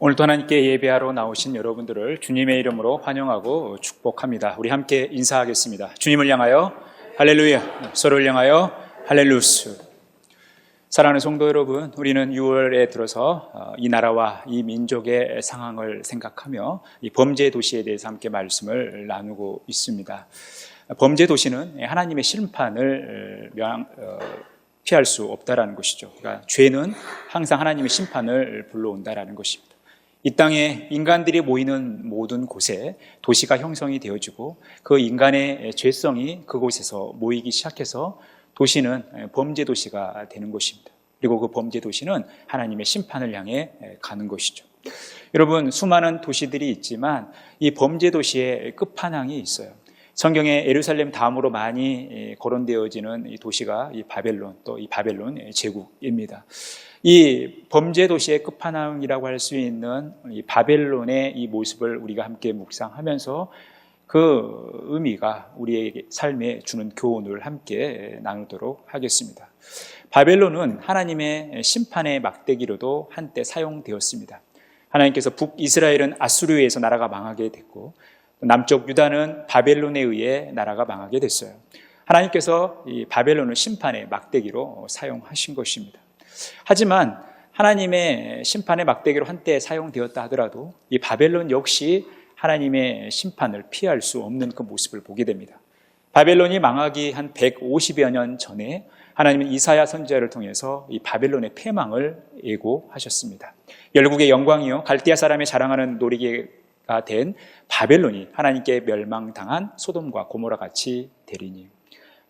오늘도 하나님께 예배하러 나오신 여러분들을 주님의 이름으로 환영하고 축복합니다. 우리 함께 인사하겠습니다. 주님을 향하여 할렐루야, 서로를 향하여 할렐루스. 사랑하는 성도 여러분, 우리는 6월에 들어서 이 나라와 이 민족의 상황을 생각하며 이 범죄 도시에 대해서 함께 말씀을 나누고 있습니다. 범죄 도시는 하나님의 심판을 피할 수 없다라는 것이죠. 그러니까 죄는 항상 하나님의 심판을 불러온다라는 것입니다. 이 땅에 인간들이 모이는 모든 곳에 도시가 형성이 되어지고 그 인간의 죄성이 그곳에서 모이기 시작해서 도시는 범죄 도시가 되는 것입니다. 그리고 그 범죄 도시는 하나님의 심판을 향해 가는 것이죠. 여러분, 수많은 도시들이 있지만 이 범죄 도시의 끝판왕이 있어요. 성경에 예루살렘 다음으로 많이 거론되어지는 이 도시가 이 바벨론, 또 이 바벨론 제국입니다. 이 범죄 도시의 끝판왕이라고 할 수 있는 이 바벨론의 이 모습을 우리가 함께 묵상하면서 그 의미가 우리의 삶에 주는 교훈을 함께 나누도록 하겠습니다. 바벨론은 하나님의 심판의 막대기로도 한때 사용되었습니다. 하나님께서 북이스라엘은 아수르에서 나라가 망하게 됐고 남쪽 유다는 바벨론에 의해 나라가 망하게 됐어요. 하나님께서 이 바벨론을 심판의 막대기로 사용하신 것입니다. 하지만 하나님의 심판의 막대기로 한때 사용되었다 하더라도 이 바벨론 역시 하나님의 심판을 피할 수 없는 그 모습을 보게 됩니다. 바벨론이 망하기 한 150여 년 전에 하나님은 이사야 선지자를 통해서 이 바벨론의 패망을 예고하셨습니다. 열국의 영광이요 갈대아 사람의 자랑하는 놀이개가 된 바벨론이 하나님께 멸망당한 소돔과 고모라 같이 되리니,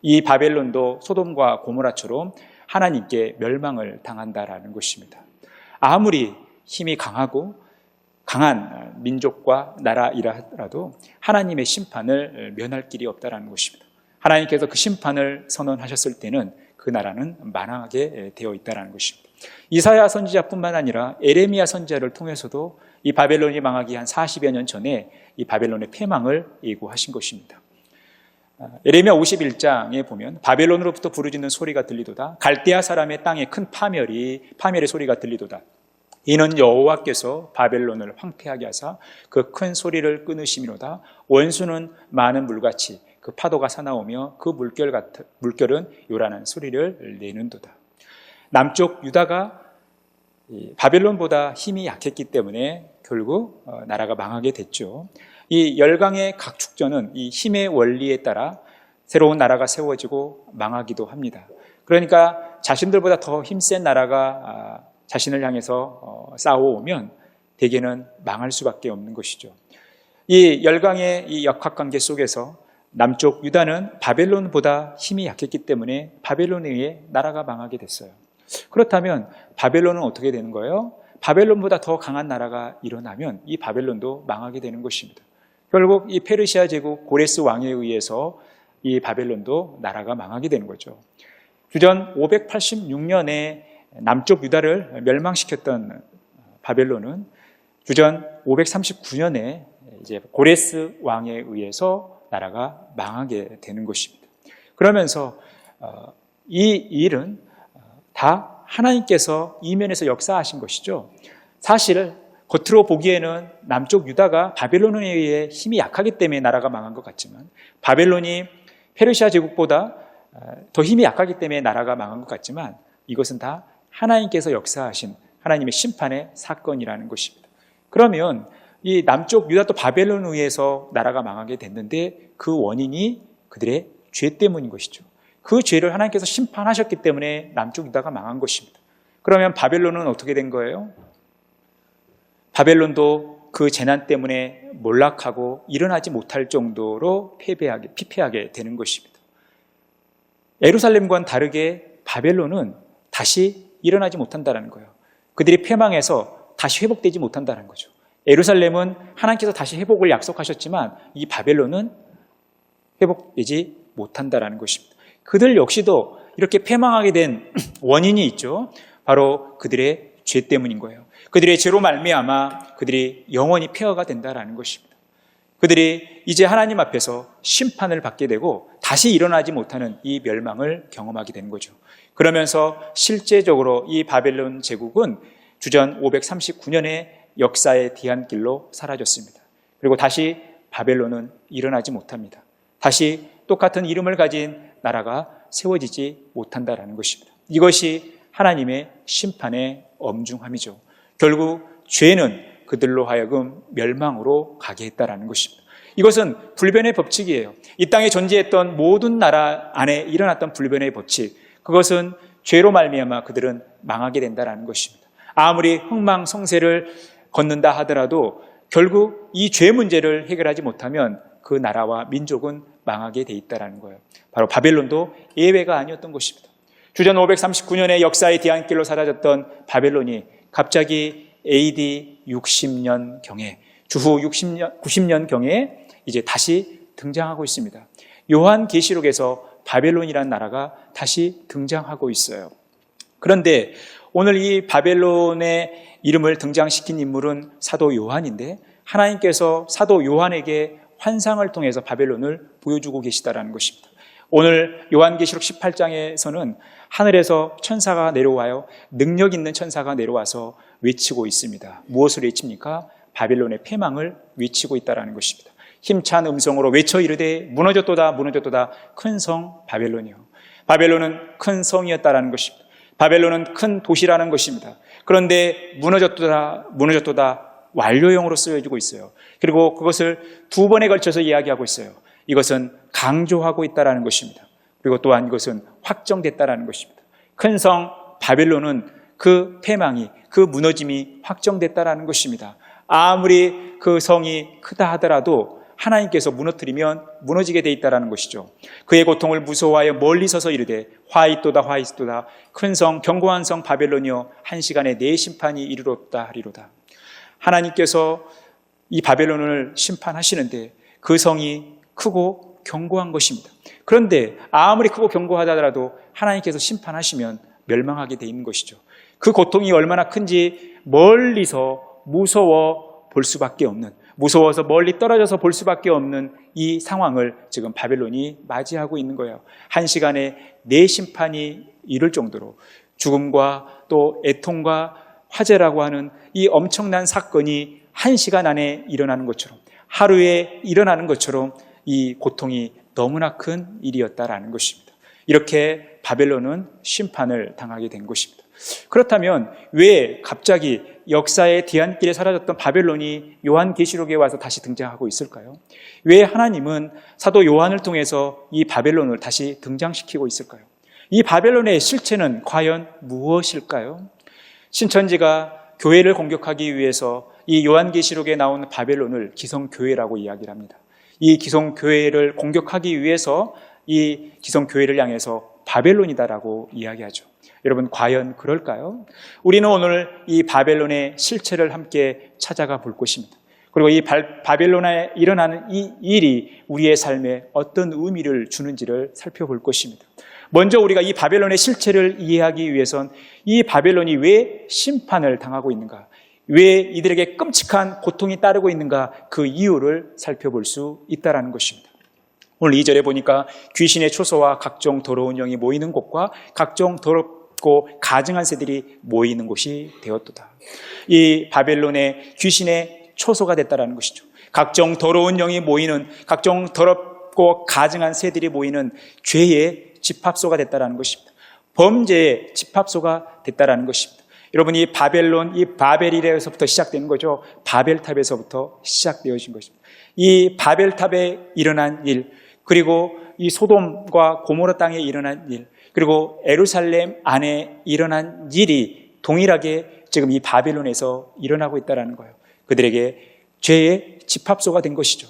이 바벨론도 소돔과 고모라처럼 하나님께 멸망을 당한다라는 것입니다. 아무리 힘이 강하고 강한 민족과 나라이라 하더라도 하나님의 심판을 면할 길이 없다라는 것입니다. 하나님께서 그 심판을 선언하셨을 때는 그 나라는 만왕하게 되어 있다라는 것입니다. 이사야 선지자뿐만 아니라 에레미야 선지자를 통해서도 이 바벨론이 망하기 한 40여 년 전에 이 바벨론의 패망을 예고하신 것입니다. 에레미야 51장에 보면 바벨론으로부터 부르짖는 소리가 들리도다. 갈대아 사람의 땅에 큰 파멸의 소리가 들리도다. 이는 여호와께서 바벨론을 황폐하게 하사 그 큰 소리를 끊으심이로다. 원수는 많은 물같이 그 파도가 사나우며 그 물결은 요란한 소리를 내는도다. 남쪽 유다가 바벨론보다 힘이 약했기 때문에 결국 나라가 망하게 됐죠. 이 열강의 각축전은 이 힘의 원리에 따라 새로운 나라가 세워지고 망하기도 합니다. 그러니까 자신들보다 더 힘센 나라가 자신을 향해서 싸워오면 대개는 망할 수밖에 없는 것이죠. 이 열강의 이 역학관계 속에서 남쪽 유다는 바벨론보다 힘이 약했기 때문에 바벨론에 의해 나라가 망하게 됐어요. 그렇다면 바벨론은 어떻게 되는 거예요? 바벨론보다 더 강한 나라가 일어나면 이 바벨론도 망하게 되는 것입니다. 결국 이 페르시아 제국 고레스 왕에 의해서 이 바벨론도 나라가 망하게 되는 거죠. 주전 586년에 남쪽 유다를 멸망시켰던 바벨론은 주전 539년에 이제 고레스 왕에 의해서 나라가 망하게 되는 것입니다. 그러면서 이 일은 다 하나님께서 이면에서 역사하신 것이죠. 사실 겉으로 보기에는 남쪽 유다가 바벨론에 의해 힘이 약하기 때문에 나라가 망한 것 같지만, 바벨론이 페르시아 제국보다 더 힘이 약하기 때문에 나라가 망한 것 같지만, 이것은 다 하나님께서 역사하신 하나님의 심판의 사건이라는 것입니다. 그러면 이 남쪽 유다도 바벨론에 의해서 나라가 망하게 됐는데 그 원인이 그들의 죄 때문인 것이죠. 그 죄를 하나님께서 심판하셨기 때문에 남쪽 유다가 망한 것입니다. 그러면 바벨론은 어떻게 된 거예요? 바벨론도 그 재난 때문에 몰락하고 일어나지 못할 정도로 피폐하게 되는 것입니다. 예루살렘과는 다르게 바벨론은 다시 일어나지 못한다는 거예요. 그들이 패망해서 다시 회복되지 못한다는 거죠. 예루살렘은 하나님께서 다시 회복을 약속하셨지만 이 바벨론은 회복되지 못한다는 것입니다. 그들 역시도 이렇게 패망하게 된 원인이 있죠. 바로 그들의 죄 때문인 거예요. 그들의 죄로 말미암아 그들이 영원히 폐허가 된다는 것입니다. 그들이 이제 하나님 앞에서 심판을 받게 되고 다시 일어나지 못하는 이 멸망을 경험하게 되는 거죠. 그러면서 실제적으로 이 바벨론 제국은 주전 539년에 역사의 뒤안길로 사라졌습니다. 그리고 다시 바벨론은 일어나지 못합니다. 다시 똑같은 이름을 가진 나라가 세워지지 못한다라는 것입니다. 이것이 하나님의 심판의 엄중함이죠. 결국 죄는 그들로 하여금 멸망으로 가게 했다라는 것입니다. 이것은 불변의 법칙이에요. 이 땅에 존재했던 모든 나라 안에 일어났던 불변의 법칙, 그것은 죄로 말미암아 그들은 망하게 된다라는 것입니다. 아무리 흥망성쇠를 걷는다 하더라도 결국 이 죄 문제를 해결하지 못하면 그 나라와 민족은 망하게 돼 있다라는 거예요. 바로 바벨론도 예외가 아니었던 것입니다. 주전 539년에 역사의 뒤안길로 사라졌던 바벨론이 갑자기 AD 60년경에, 주후 90년경에 이제 다시 등장하고 있습니다. 요한계시록에서 바벨론이라는 나라가 다시 등장하고 있어요. 그런데 오늘 이 바벨론의 이름을 등장시킨 인물은 사도 요한인데, 하나님께서 사도 요한에게 환상을 통해서 바벨론을 보여주고 계시다라는 것입니다. 오늘 요한계시록 18장에서는 하늘에서 천사가 내려와요. 능력 있는 천사가 내려와서 외치고 있습니다. 무엇을 외칩니까? 바벨론의 패망을 외치고 있다라는 것입니다. 힘찬 음성으로 외쳐 이르되 무너졌도다 무너졌도다 큰 성 바벨론이요. 바벨론은 큰 성이었다라는 것입니다. 바벨론은 큰 도시라는 것입니다. 그런데 무너졌도다 무너졌도다 완료형으로 쓰여지고 있어요. 그리고 그것을 두 번에 걸쳐서 이야기하고 있어요. 이것은 강조하고 있다라는 것입니다. 그리고 또한 이것은 확정됐다라는 것입니다. 큰 성 바벨론은 그 패망이, 그 무너짐이 확정됐다라는 것입니다. 아무리 그 성이 크다 하더라도 하나님께서 무너뜨리면 무너지게 돼 있다라는 것이죠. 그의 고통을 무서워하여 멀리 서서 이르되 화이또다 화이또다 큰 성 견고한 성 바벨론이여 한 시간에 내 심판이 이르렀다 하리로다. 하나님께서 이 바벨론을 심판하시는데 그 성이 크고 견고한 것입니다. 그런데 아무리 크고 견고하다 하더라도 하나님께서 심판하시면 멸망하게 돼 있는 것이죠. 그 고통이 얼마나 큰지 멀리서 무서워 볼 수밖에 없는, 무서워서 멀리 떨어져서 볼 수밖에 없는 이 상황을 지금 바벨론이 맞이하고 있는 거예요. 한 시간에 내 심판이 이를 정도로 죽음과 또 애통과 화재라고 하는 이 엄청난 사건이 한 시간 안에 일어나는 것처럼, 하루에 일어나는 것처럼 이 고통이 너무나 큰 일이었다라는 것입니다. 이렇게 바벨론은 심판을 당하게 된 것입니다. 그렇다면 왜 갑자기 역사의 뒤안길에 사라졌던 바벨론이 요한계시록에 와서 다시 등장하고 있을까요? 왜 하나님은 사도 요한을 통해서 이 바벨론을 다시 등장시키고 있을까요? 이 바벨론의 실체는 과연 무엇일까요? 신천지가 교회를 공격하기 위해서 이 요한계시록에 나온 바벨론을 기성교회라고 이야기를 합니다. 이 기성교회를 공격하기 위해서 이 기성교회를 향해서 바벨론이다라고 이야기하죠. 여러분, 과연 그럴까요? 우리는 오늘 이 바벨론의 실체를 함께 찾아가 볼 것입니다. 그리고 이 바벨론에 일어나는 이 일이 우리의 삶에 어떤 의미를 주는지를 살펴볼 것입니다. 먼저 우리가 이 바벨론의 실체를 이해하기 위해선 이 바벨론이 왜 심판을 당하고 있는가, 왜 이들에게 끔찍한 고통이 따르고 있는가, 그 이유를 살펴볼 수 있다는 것입니다. 오늘 2절에 보니까 귀신의 초소와 각종 더러운 영이 모이는 곳과 각종 더럽고 가증한 새들이 모이는 곳이 되었도다. 이 바벨론의 귀신의 초소가 됐다는 것이죠. 각종 더러운 영이 모이는, 각종 더럽고 가증한 새들이 모이는 죄의 집합소가 됐다는 것입니다. 범죄의 집합소가 됐다는 것입니다. 여러분, 이 바벨론, 이 바벨이라서부터 시작되는 거죠. 바벨탑에서부터 시작되어진 것입니다. 이 바벨탑에 일어난 일, 그리고 이 소돔과 고모라 땅에 일어난 일, 그리고 예루살렘 안에 일어난 일이 동일하게 지금 이 바벨론에서 일어나고 있다는 거예요. 그들에게 죄의 집합소가 된 것이죠.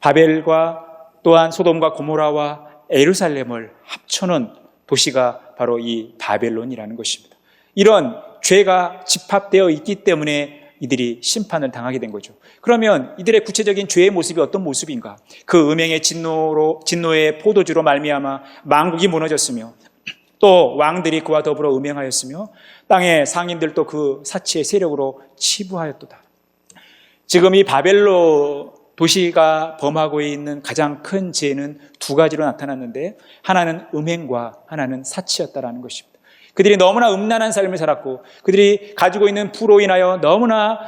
바벨과 또한 소돔과 고모라와 예루살렘을 합쳐놓은 도시가 바로 이 바벨론이라는 것입니다. 이런 죄가 집합되어 있기 때문에 이들이 심판을 당하게 된 거죠. 그러면 이들의 구체적인 죄의 모습이 어떤 모습인가? 그 음행의 진노의 포도주로 말미암아 만국이 무너졌으며, 또 왕들이 그와 더불어 음행하였으며, 땅의 상인들도 그 사치의 세력으로 치부하였도다. 지금 이 바벨론 도시가 범하고 있는 가장 큰 죄는 두 가지로 나타났는데, 하나는 음행과 하나는 사치였다라는 것입니다. 그들이 너무나 음란한 삶을 살았고, 그들이 가지고 있는 부로 인하여 너무나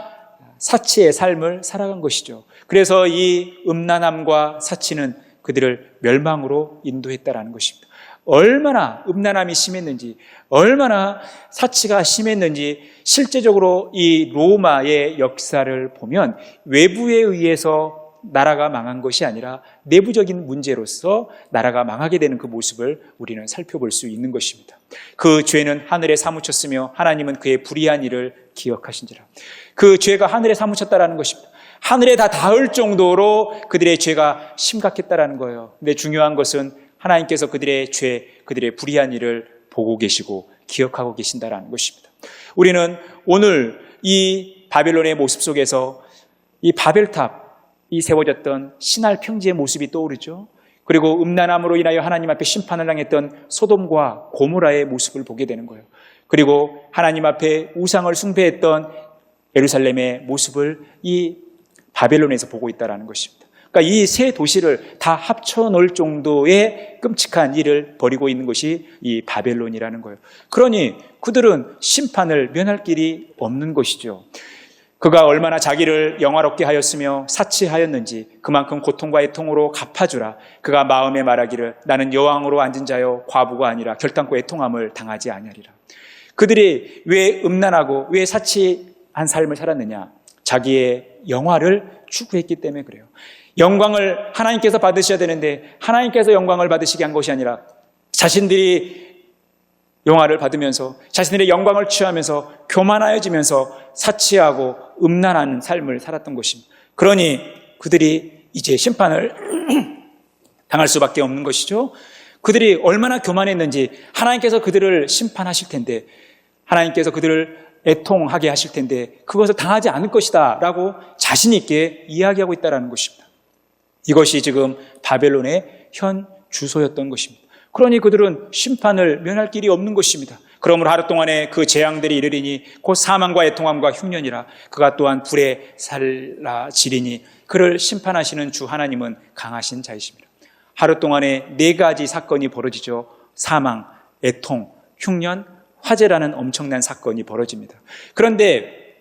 사치의 삶을 살아간 것이죠. 그래서 이 음란함과 사치는 그들을 멸망으로 인도했다라는 것입니다. 얼마나 음란함이 심했는지, 얼마나 사치가 심했는지 실제적으로 이 로마의 역사를 보면 외부에 의해서 나라가 망한 것이 아니라 내부적인 문제로서 나라가 망하게 되는 그 모습을 우리는 살펴볼 수 있는 것입니다. 그 죄는 하늘에 사무쳤으며 하나님은 그의 불의한 일을 기억하신지라. 그 죄가 하늘에 사무쳤다라는 것입니다. 하늘에 다 닿을 정도로 그들의 죄가 심각했다라는 거예요. 근데 중요한 것은 하나님께서 그들의 죄, 그들의 불의한 일을 보고 계시고 기억하고 계신다라는 것입니다. 우리는 오늘 이 바벨론의 모습 속에서 이 바벨탑이 세워졌던 신할 평지의 모습이 떠오르죠. 그리고 음란함으로 인하여 하나님 앞에 심판을 당했던 소돔과 고모라의 모습을 보게 되는 거예요. 그리고 하나님 앞에 우상을 숭배했던 예루살렘의 모습을 이 바벨론에서 보고 있다는 것입니다. 그러니까 이 세 도시를 다 합쳐놓을 정도의 끔찍한 일을 벌이고 있는 것이 이 바벨론이라는 거예요. 그러니 그들은 심판을 면할 길이 없는 것이죠. 그가 얼마나 자기를 영화롭게 하였으며 사치하였는지 그만큼 고통과 애통으로 갚아주라. 그가 마음에 말하기를 나는 여왕으로 앉은 자여 과부가 아니라 결단코 애통함을 당하지 아니하리라. 그들이 왜 음란하고 왜 사치한 삶을 살았느냐? 자기의 영화를 추구했기 때문에 그래요. 영광을 하나님께서 받으셔야 되는데 하나님께서 영광을 받으시게 한 것이 아니라 자신들이 영화를 받으면서 자신들의 영광을 취하면서 교만하여지면서 사치하고 음란한 삶을 살았던 것입니다. 그러니 그들이 이제 심판을 당할 수밖에 없는 것이죠. 그들이 얼마나 교만했는지 하나님께서 그들을 심판하실 텐데 하나님께서 그들을 애통하게 하실 텐데 그것을 당하지 않을 것이다 라고 자신 있게 이야기하고 있다는 것입니다. 이것이 지금 바벨론의 현 주소였던 것입니다. 그러니 그들은 심판을 면할 길이 없는 것입니다. 그러므로 하루 동안에 그 재앙들이 이르리니 곧 사망과 애통함과 흉년이라. 그가 또한 불에 살라지리니 그를 심판하시는 주 하나님은 강하신 자이십니다. 하루 동안에 4가지 사건이 벌어지죠. 사망, 애통, 흉년, 화재라는 엄청난 사건이 벌어집니다. 그런데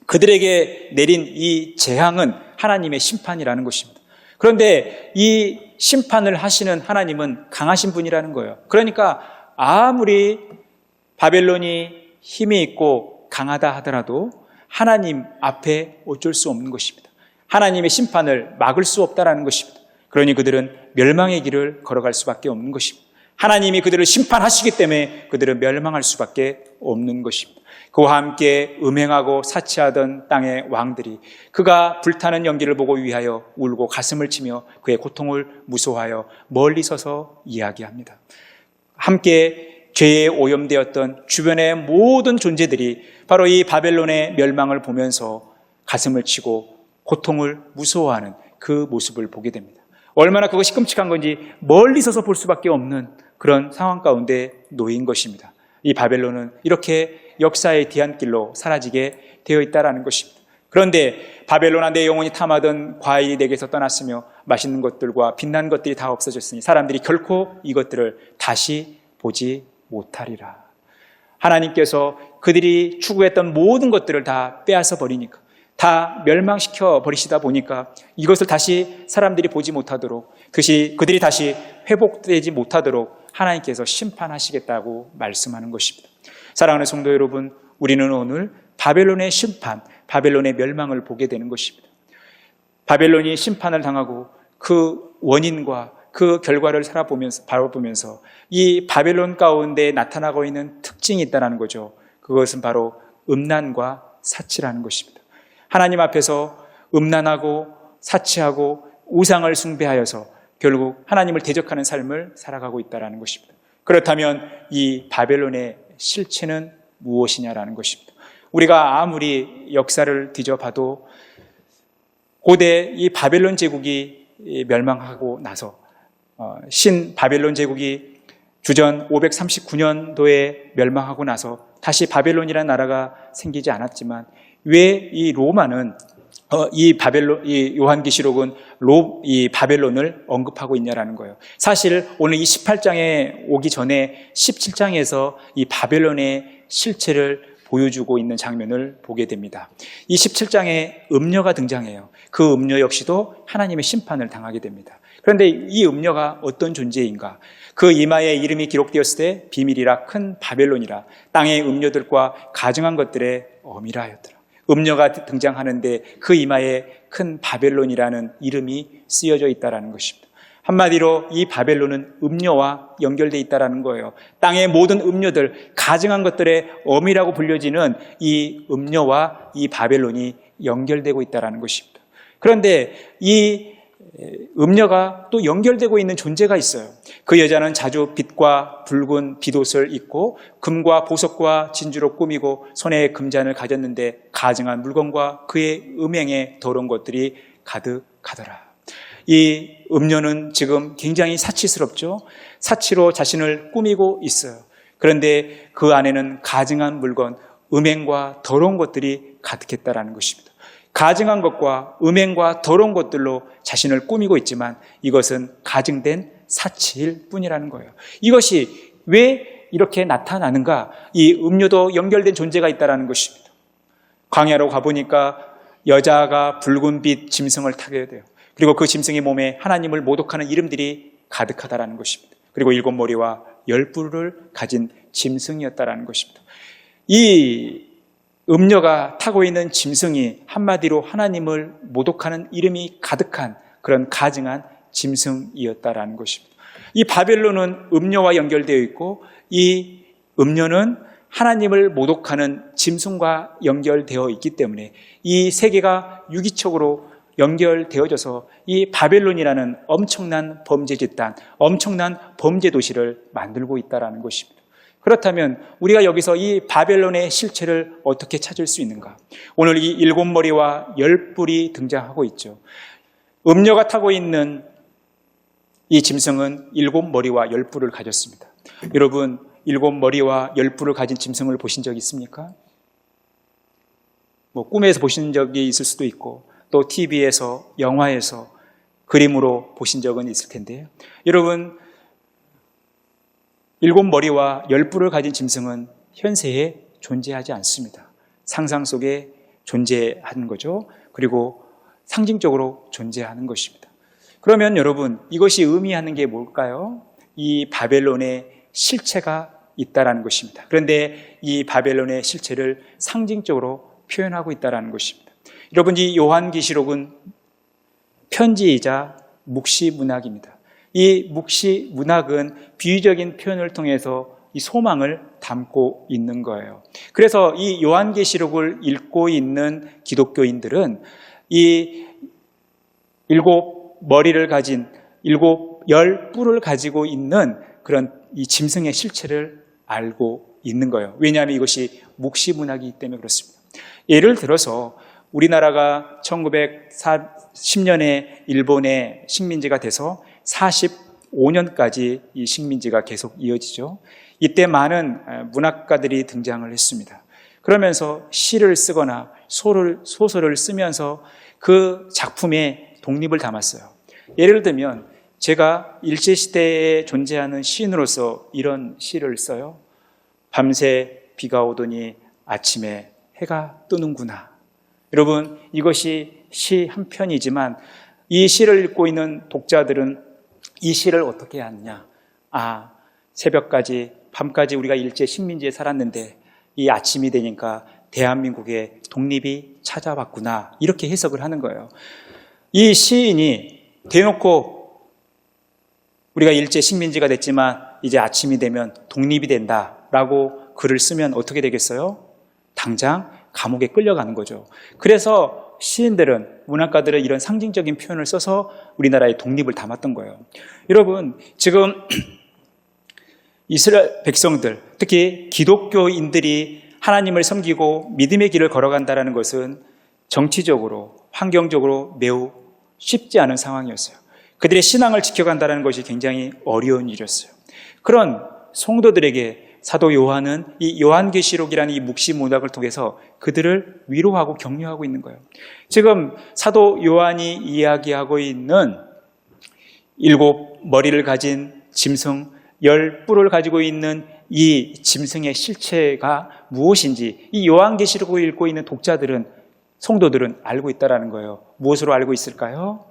그들에게 내린 이 재앙은 하나님의 심판이라는 것입니다. 그런데 이 심판을 하시는 하나님은 강하신 분이라는 거예요. 그러니까 아무리 바벨론이 힘이 있고 강하다 하더라도 하나님 앞에 어쩔 수 없는 것입니다. 하나님의 심판을 막을 수 없다라는 것입니다. 그러니 그들은 멸망의 길을 걸어갈 수밖에 없는 것입니다. 하나님이 그들을 심판하시기 때문에 그들은 멸망할 수밖에 없는 것입니다. 그와 함께 음행하고 사치하던 땅의 왕들이 그가 불타는 연기를 보고 위하여 울고 가슴을 치며 그의 고통을 무서워하여 멀리 서서 이야기합니다. 함께 죄에 오염되었던 주변의 모든 존재들이 바로 이 바벨론의 멸망을 보면서 가슴을 치고 고통을 무서워하는 그 모습을 보게 됩니다. 얼마나 그것이 끔찍한 건지 멀리 서서 볼 수밖에 없는 그런 상황 가운데 놓인 것입니다. 이 바벨론은 이렇게 역사의 뒤안길로 사라지게 되어 있다는 것입니다. 그런데 바벨론아 내 영혼이 탐하던 과일이 내게서 떠났으며 맛있는 것들과 빛난 것들이 다 없어졌으니 사람들이 결코 이것들을 다시 보지 못하리라. 하나님께서 그들이 추구했던 모든 것들을 다 빼앗아 버리니까 다 멸망시켜 버리시다 보니까 이것을 다시 사람들이 보지 못하도록 그들이 다시 회복되지 못하도록 하나님께서 심판하시겠다고 말씀하는 것입니다. 사랑하는 성도 여러분, 우리는 오늘 바벨론의 심판, 바벨론의 멸망을 보게 되는 것입니다. 바벨론이 심판을 당하고 그 원인과 그 결과를 바라보면서 이 바벨론 가운데 나타나고 있는 특징이 있다는 거죠. 그것은 바로 음란과 사치라는 것입니다. 하나님 앞에서 음란하고 사치하고 우상을 숭배하여서 결국 하나님을 대적하는 삶을 살아가고 있다는 것입니다. 그렇다면 이 바벨론의 실체는 무엇이냐라는 것입니다. 우리가 아무리 역사를 뒤져봐도 고대 이 바벨론 제국이 멸망하고 나서 신 바벨론 제국이 주전 539년도에 멸망하고 나서 다시 바벨론이라는 나라가 생기지 않았지만 왜 이 로마는 이 요한계시록은 이 바벨론을 언급하고 있냐라는 거예요. 사실 오늘 이 18장에 오기 전에 17장에서 이 바벨론의 실체를 보여주고 있는 장면을 보게 됩니다. 이 17장에 음녀가 등장해요. 그 음녀 역시도 하나님의 심판을 당하게 됩니다. 그런데 이 음녀가 어떤 존재인가? 그 이마에 이름이 기록되었을 때 비밀이라 큰 바벨론이라 땅의 음녀들과 가증한 것들의 어미라 하였더라. 음녀가 등장하는데 그 이마에 큰 바벨론이라는 이름이 쓰여져 있다는 것입니다. 한마디로 이 바벨론은 음녀와 연결되어 있다는 거예요. 땅의 모든 음녀들, 가증한 것들의 어미라고 불려지는 이 음녀와 이 바벨론이 연결되고 있다는 것입니다. 그런데 이 음녀가 또 연결되고 있는 존재가 있어요. 그 여자는 자주 빛과 붉은 빛옷을 입고 금과 보석과 진주로 꾸미고 손에 금잔을 가졌는데 가증한 물건과 그의 음행에 더러운 것들이 가득하더라. 이 음녀는 지금 굉장히 사치스럽죠. 사치로 자신을 꾸미고 있어요. 그런데 그 안에는 가증한 물건, 음행과 더러운 것들이 가득했다라는 것입니다. 가증한 것과 음행과 더러운 것들로 자신을 꾸미고 있지만 이것은 가증된 사치일 뿐이라는 거예요. 이것이 왜 이렇게 나타나는가? 이 음료도 연결된 존재가 있다는 것입니다. 광야로 가보니까 여자가 붉은 빛 짐승을 타게 돼요. 그리고 그 짐승의 몸에 하나님을 모독하는 이름들이 가득하다라는 것입니다. 그리고 7머리와 10뿔을 가진 짐승이었다라는 것입니다. 이 음녀가 타고 있는 짐승이 한마디로 하나님을 모독하는 이름이 가득한 그런 가증한 짐승이었다라는 것입니다. 이 바벨론은 음녀와 연결되어 있고 이 음녀는 하나님을 모독하는 짐승과 연결되어 있기 때문에 이 세계가 유기적으로 연결되어져서 이 바벨론이라는 엄청난 범죄 집단, 엄청난 범죄 도시를 만들고 있다는 것입니다. 그렇다면 우리가 여기서 이 바벨론의 실체를 어떻게 찾을 수 있는가? 오늘 이 7머리와 10뿔이 등장하고 있죠. 음녀가 타고 있는 이 짐승은 7머리와 10뿔을 가졌습니다. 여러분, 7머리와 10뿔을 가진 짐승을 보신 적 있습니까? 꿈에서 보신 적이 있을 수도 있고 또 TV에서, 영화에서, 그림으로 보신 적은 있을 텐데요. 여러분, 7머리와 10뿔을 가진 짐승은 현세에 존재하지 않습니다. 상상 속에 존재하는 거죠. 그리고 상징적으로 존재하는 것입니다. 그러면 여러분, 이것이 의미하는 게 뭘까요? 이 바벨론의 실체가 있다는 것입니다. 그런데 이 바벨론의 실체를 상징적으로 표현하고 있다는 것입니다. 여러분, 이 요한계시록은 편지이자 묵시문학입니다. 이 묵시문학은 비유적인 표현을 통해서 이 소망을 담고 있는 거예요. 그래서 이 요한계시록을 읽고 있는 기독교인들은 이 7머리를 가진 10뿔을 가지고 있는 그런 이 짐승의 실체를 알고 있는 거예요. 왜냐하면 이것이 묵시문학이기 때문에 그렇습니다. 예를 들어서 우리나라가 1910년에 일본의 식민지가 돼서 45년까지 이 식민지가 계속 이어지죠. 이때 많은 문학가들이 등장을 했습니다. 그러면서 시를 쓰거나 소설을 쓰면서 그 작품에 독립을 담았어요. 예를 들면 제가 일제시대에 존재하는 시인으로서 이런 시를 써요. 밤새 비가 오더니 아침에 해가 뜨는구나. 여러분, 이것이 시 한 편이지만 이 시를 읽고 있는 독자들은 이 시를 어떻게 하느냐? 새벽까지, 밤까지 우리가 일제 식민지에 살았는데 이 아침이 되니까 대한민국의 독립이 찾아왔구나. 이렇게 해석을 하는 거예요. 이 시인이 대놓고 우리가 일제 식민지가 됐지만 이제 아침이 되면 독립이 된다라고 글을 쓰면 어떻게 되겠어요? 당장 감옥에 끌려가는 거죠. 그래서 시인들은, 문학가들은 이런 상징적인 표현을 써서 우리나라의 독립을 담았던 거예요. 여러분, 지금 이스라엘 백성들, 특히 기독교인들이 하나님을 섬기고 믿음의 길을 걸어간다는 것은 정치적으로, 환경적으로 매우 쉽지 않은 상황이었어요. 그들의 신앙을 지켜간다는 것이 굉장히 어려운 일이었어요. 그런 성도들에게 사도 요한은 이 요한계시록이라는 이 묵시문학을 통해서 그들을 위로하고 격려하고 있는 거예요. 지금 사도 요한이 이야기하고 있는 7머리를 가진 짐승, 10뿔을 가지고 있는 이 짐승의 실체가 무엇인지 이 요한계시록을 읽고 있는 독자들은, 성도들은 알고 있다라는 거예요. 무엇으로 알고 있을까요?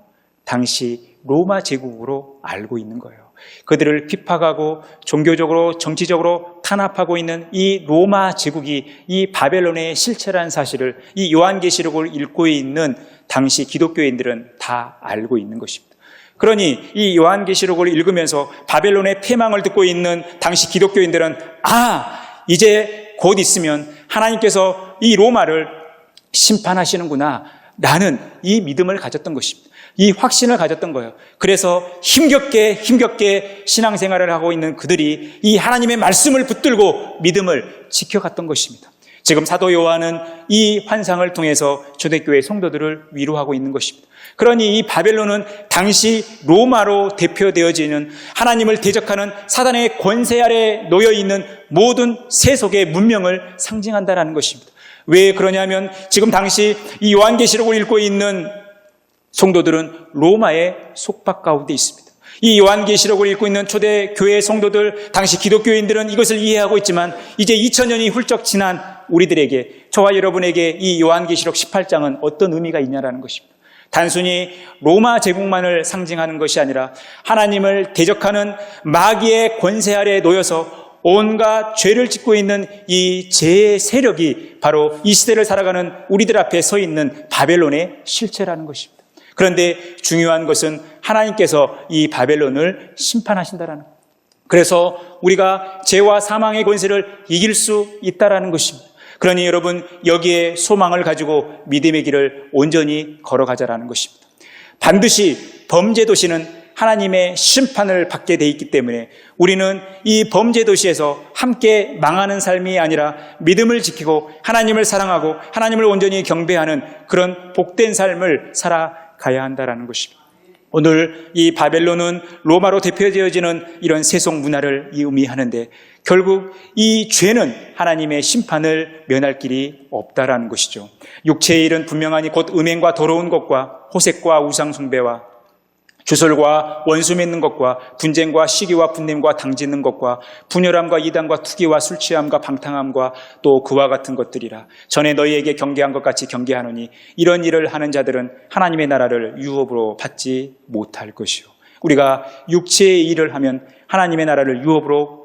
당시 로마 제국으로 알고 있는 거예요. 그들을 핍박하고 종교적으로 정치적으로 탄압하고 있는 이 로마 제국이 이 바벨론의 실체라는 사실을 이 요한계시록을 읽고 있는 당시 기독교인들은 다 알고 있는 것입니다. 그러니 이 요한계시록을 읽으면서 바벨론의 패망을 듣고 있는 당시 기독교인들은 이제 곧 있으면 하나님께서 이 로마를 심판하시는구나 라는 이 믿음을 가졌던 것입니다. 이 확신을 가졌던 거예요. 그래서 힘겹게 신앙생활을 하고 있는 그들이 이 하나님의 말씀을 붙들고 믿음을 지켜갔던 것입니다. 지금 사도 요한은 이 환상을 통해서 초대교회 성도들을 위로하고 있는 것입니다. 그러니 이 바벨론은 당시 로마로 대표되어지는 하나님을 대적하는 사단의 권세 아래 놓여있는 모든 세속의 문명을 상징한다는 것입니다. 왜 그러냐면 지금 당시 이 요한계시록을 읽고 있는 성도들은 로마의 속박 가운데 있습니다. 이 요한계시록을 읽고 있는 초대교회 성도들, 당시 기독교인들은 이것을 이해하고 있지만 이제 2000년이 훌쩍 지난 우리들에게, 저와 여러분에게 이 요한계시록 18장은 어떤 의미가 있냐라는 것입니다. 단순히 로마 제국만을 상징하는 것이 아니라 하나님을 대적하는 마귀의 권세 아래에 놓여서 온갖 죄를 짓고 있는 이 죄의 세력이 바로 이 시대를 살아가는 우리들 앞에 서 있는 바벨론의 실체라는 것입니다. 그런데 중요한 것은 하나님께서 이 바벨론을 심판하신다라는 것. 그래서 우리가 죄와 사망의 권세를 이길 수 있다라는 것입니다. 그러니 여러분, 여기에 소망을 가지고 믿음의 길을 온전히 걸어가자라는 것입니다. 반드시 범죄 도시는 하나님의 심판을 받게 돼 있기 때문에 우리는 이 범죄 도시에서 함께 망하는 삶이 아니라 믿음을 지키고 하나님을 사랑하고 하나님을 온전히 경배하는 그런 복된 삶을 살아가야 한다는 것입니다. 오늘 이 바벨론은 로마로 대표되어지는 이런 세속 문화를 의미하는데 결국 이 죄는 하나님의 심판을 면할 길이 없다라는 것이죠. 육체의 일은 분명하니 곧 음행과 더러운 것과 호색과 우상 숭배와 주설과 원수 맺는 것과 분쟁과 시기와 분냄과 당짓는 것과 분열함과 이단과 투기와 술취함과 방탕함과 또 그와 같은 것들이라. 전에 너희에게 경계한 것 같이 경계하노니 이런 일을 하는 자들은 하나님의 나라를 유업으로 받지 못할 것이요. 우리가 육체의 일을 하면 하나님의 나라를 유업으로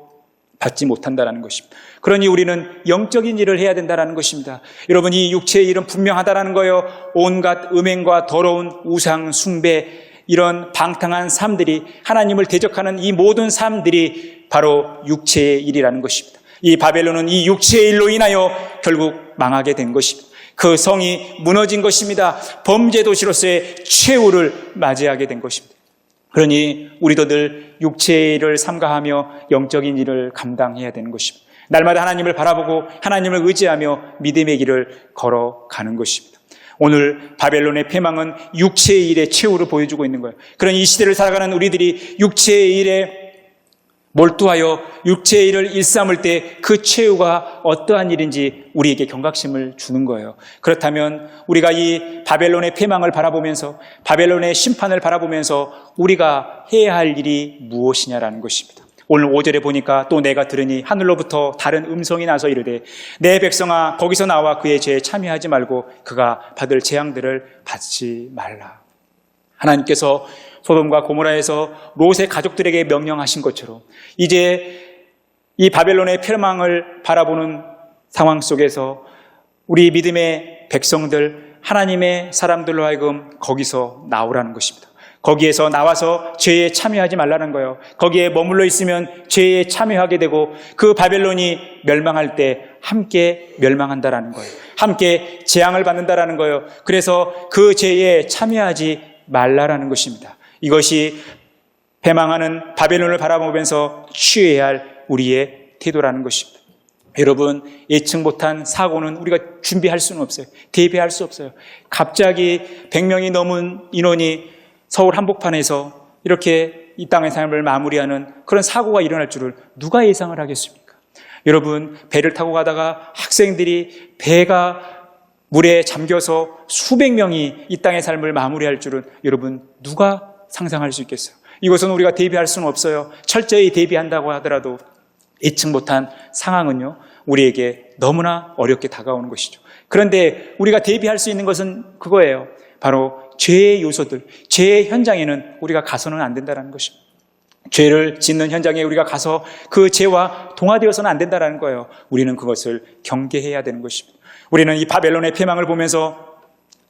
받지 못한다는 것입니다. 그러니 우리는 영적인 일을 해야 된다는 것입니다. 여러분, 이 육체의 일은 분명하다는 거예요. 온갖 음행과 더러운 우상 숭배, 이런 방탕한 삶들이, 하나님을 대적하는 이 모든 삶들이 바로 육체의 일이라는 것입니다. 이 바벨론은 이 육체의 일로 인하여 결국 망하게 된 것입니다. 그 성이 무너진 것입니다. 범죄 도시로서의 최후를 맞이하게 된 것입니다. 그러니 우리도 늘 육체의 일을 삼가하며 영적인 일을 감당해야 되는 것입니다. 날마다 하나님을 바라보고 하나님을 의지하며 믿음의 길을 걸어가는 것입니다. 오늘 바벨론의 패망은 육체의 일의 최후를 보여주고 있는 거예요. 그런 이 시대를 살아가는 우리들이 육체의 일에 몰두하여 육체의 일을 일삼을 때 그 최후가 어떠한 일인지 우리에게 경각심을 주는 거예요. 그렇다면 우리가 이 바벨론의 패망을 바라보면서, 바벨론의 심판을 바라보면서 우리가 해야 할 일이 무엇이냐라는 것입니다. 오늘 5절에 보니까 또 내가 들으니 하늘로부터 다른 음성이 나서 이르되 내 백성아 거기서 나와 그의 죄에 참여하지 말고 그가 받을 재앙들을 받지 말라. 하나님께서 소돔과 고모라에서 롯의 가족들에게 명령하신 것처럼 이제 이 바벨론의 패망을 바라보는 상황 속에서 우리 믿음의 백성들, 하나님의 사람들로 하여금 거기서 나오라는 것입니다. 거기에서 나와서 죄에 참여하지 말라는 거예요. 거기에 머물러 있으면 죄에 참여하게 되고 그 바벨론이 멸망할 때 함께 멸망한다라는 거예요. 함께 재앙을 받는다라는 거예요. 그래서 그 죄에 참여하지 말라라는 것입니다. 이것이 패망하는 바벨론을 바라보면서 취해야 할 우리의 태도라는 것입니다. 여러분, 예측 못한 사고는 우리가 준비할 수는 없어요. 대비할 수 없어요. 갑자기 100명이 넘은 인원이 서울 한복판에서 이렇게 이 땅의 삶을 마무리하는 그런 사고가 일어날 줄을 누가 예상을 하겠습니까? 여러분, 배를 타고 가다가 학생들이 배가 물에 잠겨서 수백 명이 이 땅의 삶을 마무리할 줄은 여러분 누가 상상할 수 있겠어요? 이것은 우리가 대비할 수는 없어요. 철저히 대비한다고 하더라도 예측 못한 상황은요, 우리에게 너무나 어렵게 다가오는 것이죠. 그런데 우리가 대비할 수 있는 것은 그거예요. 바로 죄의 요소들, 죄의 현장에는 우리가 가서는 안 된다는 것입니다. 죄를 짓는 현장에 우리가 가서 그 죄와 동화되어서는 안 된다는 거예요. 우리는 그것을 경계해야 되는 것입니다. 우리는 이 바벨론의 패망을 보면서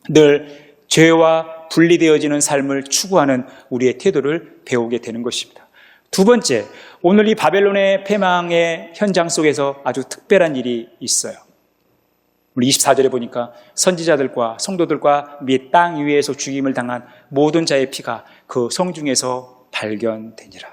늘 죄와 분리되어지는 삶을 추구하는 우리의 태도를 배우게 되는 것입니다. 두 번째, 오늘 이 바벨론의 패망의 현장 속에서 아주 특별한 일이 있어요. 우리 24절에 보니까 선지자들과 성도들과 및 땅 위에서 죽임을 당한 모든 자의 피가 그 성 중에서 발견되니라.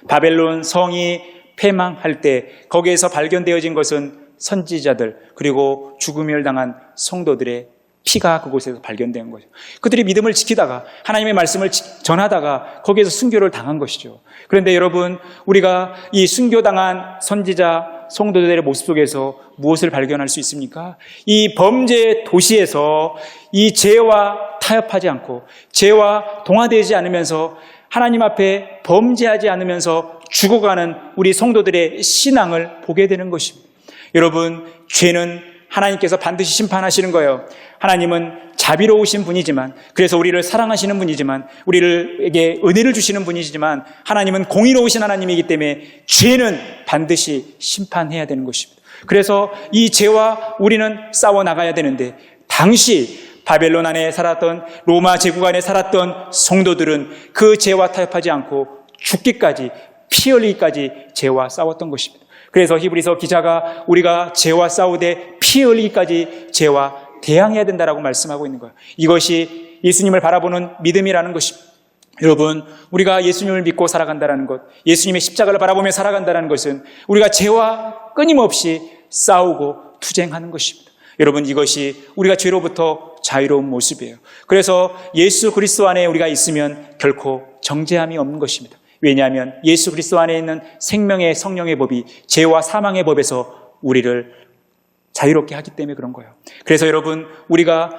바벨론 성이 패망할 때 거기에서 발견되어진 것은 선지자들 그리고 죽음을 당한 성도들의 피가 그곳에서 발견된 거죠. 그들이 믿음을 지키다가 하나님의 말씀을 전하다가 거기에서 순교를 당한 것이죠. 그런데 여러분, 우리가 이 순교당한 선지자 성도들의 모습 속에서 무엇을 발견할 수 있습니까? 이 범죄 도시에서 이 죄와 타협하지 않고 죄와 동화되지 않으면서 하나님 앞에 범죄하지 않으면서 죽어가는 우리 성도들의 신앙을 보게 되는 것입니다. 여러분, 죄는 하나님께서 반드시 심판하시는 거예요. 하나님은 자비로우신 분이지만, 그래서 우리를 사랑하시는 분이지만, 우리에게 은혜를 주시는 분이지만, 하나님은 공의로우신 하나님이기 때문에 죄는 반드시 심판해야 되는 것입니다. 그래서 이 죄와 우리는 싸워나가야 되는데, 당시 바벨론 안에 살았던, 로마 제국 안에 살았던 성도들은 그 죄와 타협하지 않고 죽기까지, 피 흘리기까지 죄와 싸웠던 것입니다. 그래서 히브리서 기자가 우리가 죄와 싸우되 피 흘리기까지 죄와 대항해야 된다라고 말씀하고 있는 거예요. 이것이 예수님을 바라보는 믿음이라는 것입니다. 여러분, 우리가 예수님을 믿고 살아간다는 것, 예수님의 십자가를 바라보며 살아간다는 것은 우리가 죄와 끊임없이 싸우고 투쟁하는 것입니다. 여러분, 이것이 우리가 죄로부터 자유로운 모습이에요. 그래서 예수 그리스도 안에 우리가 있으면 결코 정죄함이 없는 것입니다. 왜냐하면 예수 그리스도 안에 있는 생명의 성령의 법이 죄와 사망의 법에서 우리를 자유롭게 하기 때문에 그런 거예요. 그래서 여러분, 우리가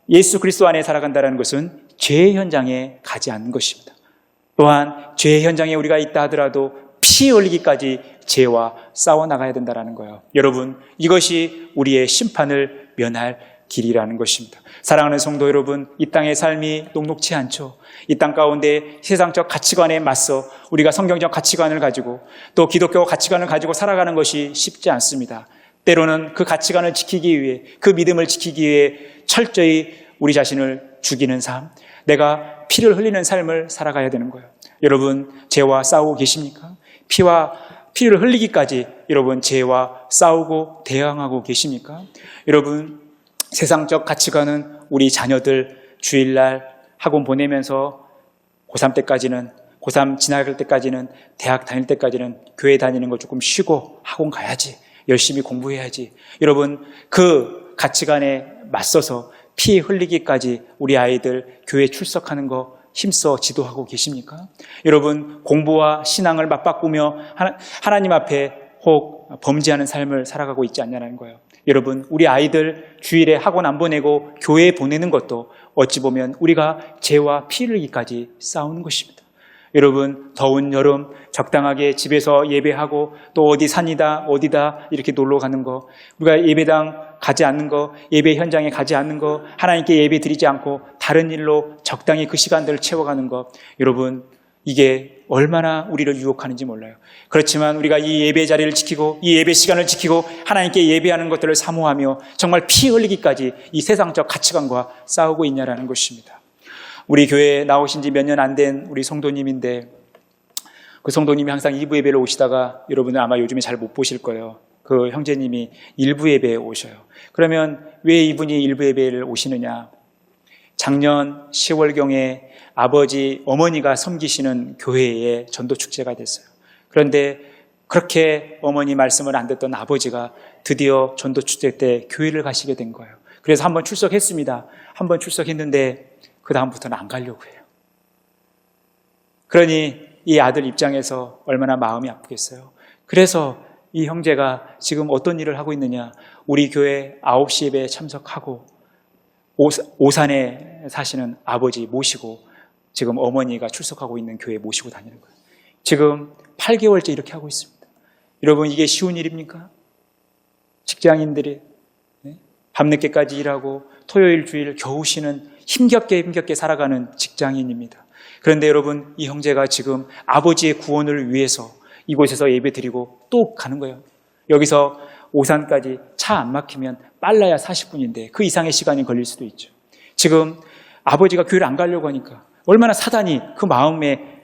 예수 그리스도 안에 살아간다는 것은 죄의 현장에 가지 않는 것입니다. 또한 죄의 현장에 우리가 있다 하더라도 피 흘리기까지 죄와 싸워나가야 된다는 거예요. 여러분, 이것이 우리의 심판을 면할 길이라는 것입니다. 사랑하는 성도 여러분, 이 땅의 삶이 녹록치 않죠. 이 땅 가운데 세상적 가치관에 맞서 우리가 성경적 가치관을 가지고 또 기독교 가치관을 가지고 살아가는 것이 쉽지 않습니다. 때로는 그 가치관을 지키기 위해, 그 믿음을 지키기 위해 철저히 우리 자신을 죽이는 삶, 내가 피를 흘리는 삶을 살아가야 되는 거예요. 여러분, 죄와 싸우고 계십니까? 피를 흘리기까지 여러분 죄와 싸우고 대항하고 계십니까? 여러분, 세상적 가치관은 우리 자녀들 주일날 학원 보내면서 고3 때까지는, 고3 지나갈 때까지는, 대학 다닐 때까지는 교회 다니는 거 조금 쉬고 학원 가야지, 열심히 공부해야지. 여러분, 그 가치관에 맞서서 피 흘리기까지 우리 아이들 교회 출석하는 거 힘써 지도하고 계십니까? 여러분, 공부와 신앙을 맞바꾸며 하나님 앞에 혹 범죄하는 삶을 살아가고 있지 않냐는 거예요. 여러분, 우리 아이들 주일에 학원 안 보내고 교회에 보내는 것도 어찌 보면 우리가 죄와 피 흘리기까지 싸우는 것입니다. 여러분, 더운 여름 적당하게 집에서 예배하고 또 어디 산이다 어디다 이렇게 놀러 가는 거, 우리가 예배당 가지 않는 거, 예배 현장에 가지 않는 거, 하나님께 예배 드리지 않고 다른 일로 적당히 그 시간들을 채워가는 거, 여러분, 이게 얼마나 우리를 유혹하는지 몰라요. 그렇지만 우리가 이 예배 자리를 지키고 이 예배 시간을 지키고 하나님께 예배하는 것들을 사모하며 정말 피 흘리기까지 이 세상적 가치관과 싸우고 있냐라는 것입니다. 우리 교회에 나오신 지 몇 년 안 된 우리 성도님인데, 그 성도님이 항상 2부 예배를 오시다가 여러분은 아마 요즘에 잘 못 보실 거예요. 그 형제님이 1부 예배에 오셔요. 그러면 왜 이분이 1부 예배를 오시느냐? 작년 10월경에 아버지, 어머니가 섬기시는 교회에 전도축제가 됐어요. 그런데 그렇게 어머니 말씀을 안 듣던 아버지가 드디어 전도축제 때 교회를 가시게 된 거예요. 그래서 한번 출석했습니다. 한번 출석했는데 그 다음부터는 안 가려고 해요. 그러니 이 아들 입장에서 얼마나 마음이 아프겠어요. 그래서 이 형제가 지금 어떤 일을 하고 있느냐, 우리 교회 9시 예배에 참석하고 오산에 사시는 아버지 모시고 지금 어머니가 출석하고 있는 교회에 모시고 다니는 거예요. 지금 8개월째 이렇게 하고 있습니다. 여러분, 이게 쉬운 일입니까? 직장인들이 밤늦게까지 일하고 토요일 주일 겨우 쉬는 힘겹게 살아가는 직장인입니다. 그런데 여러분, 이 형제가 지금 아버지의 구원을 위해서 이곳에서 예배 드리고 또 가는 거예요. 여기서 오산까지 차 안 막히면 빨라야 40분인데 그 이상의 시간이 걸릴 수도 있죠. 지금 아버지가 교회를 안 가려고 하니까 얼마나 사단이 그 마음에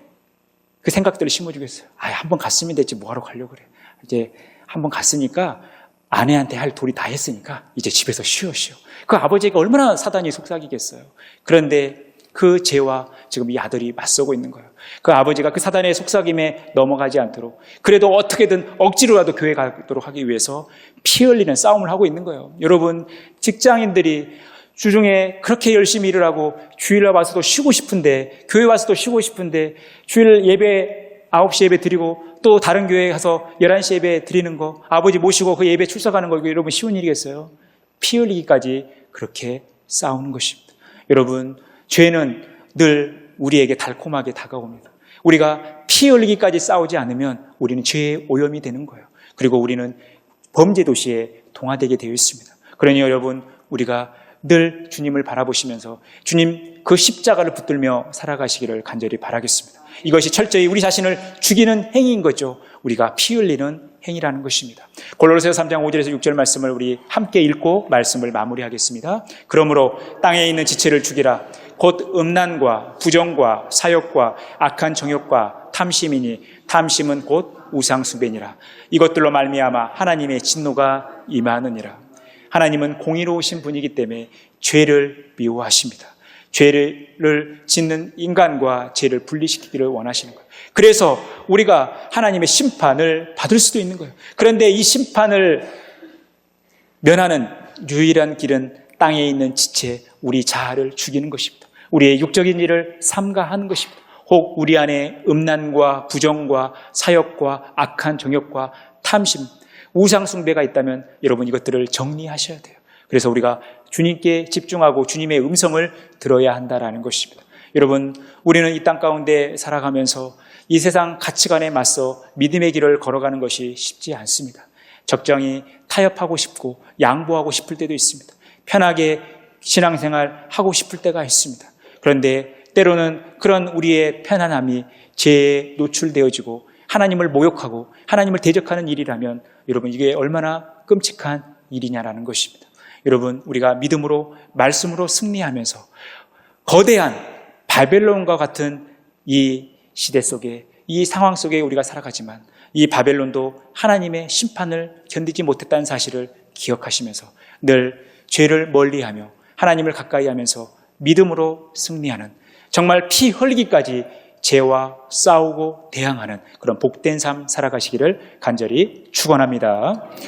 그 생각들을 심어주겠어요. 한번 갔으면 됐지 뭐하러 가려고 그래. 이제 한번 갔으니까 아내한테 할 도리 다 했으니까 이제 집에서 쉬어. 그 아버지가 얼마나 사단이 속삭이겠어요. 그런데 그 죄와 지금 이 아들이 맞서고 있는 거예요. 그 아버지가 그 사단의 속삭임에 넘어가지 않도록 그래도 어떻게든 억지로라도 교회 가도록 하기 위해서 피 흘리는 싸움을 하고 있는 거예요. 여러분, 직장인들이 주중에 그렇게 열심히 일을 하고 주일날 와서도 쉬고 싶은데, 교회 와서도 쉬고 싶은데, 주일 예배 9시 예배 드리고 또 다른 교회에 가서 11시 예배 드리는 거, 아버지 모시고 그 예배 출석하는 거, 여러분 쉬운 일이겠어요? 피 흘리기까지 그렇게 싸우는 것입니다. 여러분, 죄는 늘 우리에게 달콤하게 다가옵니다. 우리가 피 흘리기까지 싸우지 않으면 우리는 죄의 오염이 되는 거예요. 그리고 우리는 범죄 도시에 동화되게 되어 있습니다. 그러니 여러분, 우리가 늘 주님을 바라보시면서 주님 그 십자가를 붙들며 살아가시기를 간절히 바라겠습니다. 이것이 철저히 우리 자신을 죽이는 행위인 거죠. 우리가 피 흘리는 행위라는 것입니다. 골로새서 3장 5절에서 6절 말씀을 우리 함께 읽고 말씀을 마무리하겠습니다. 그러므로 땅에 있는 지체를 죽이라. 곧 음란과 부정과 사욕과 악한 정욕과 탐심이니 탐심은 곧 우상숭배니라. 이것들로 말미암아 하나님의 진노가 임하느니라. 하나님은 공의로우신 분이기 때문에 죄를 미워하십니다. 죄를 짓는 인간과 죄를 분리시키기를 원하시는 거예요. 그래서 우리가 하나님의 심판을 받을 수도 있는 거예요. 그런데 이 심판을 면하는 유일한 길은 땅에 있는 지체, 우리 자아를 죽이는 것입니다. 우리의 육적인 일을 삼가하는 것입니다. 혹 우리 안에 음란과 부정과 사욕과 악한 정욕과 탐심, 우상숭배가 있다면 여러분 이것들을 정리하셔야 돼요. 그래서 우리가 주님께 집중하고 주님의 음성을 들어야 한다라는 것입니다. 여러분, 우리는 이 땅 가운데 살아가면서 이 세상 가치관에 맞서 믿음의 길을 걸어가는 것이 쉽지 않습니다. 적정히 타협하고 싶고 양보하고 싶을 때도 있습니다. 편하게 신앙생활 하고 싶을 때가 있습니다. 그런데 때로는 그런 우리의 편안함이 죄에 노출되어지고 하나님을 모욕하고 하나님을 대적하는 일이라면 여러분 이게 얼마나 끔찍한 일이냐라는 것입니다. 여러분, 우리가 믿음으로 말씀으로 승리하면서 거대한 바벨론과 같은 이 시대 속에, 이 상황 속에 우리가 살아가지만 이 바벨론도 하나님의 심판을 견디지 못했다는 사실을 기억하시면서 늘 죄를 멀리하며 하나님을 가까이 하면서 믿음으로 승리하는, 정말 피 흘리기까지 죄와 싸우고 대항하는 그런 복된 삶 살아가시기를 간절히 축원합니다.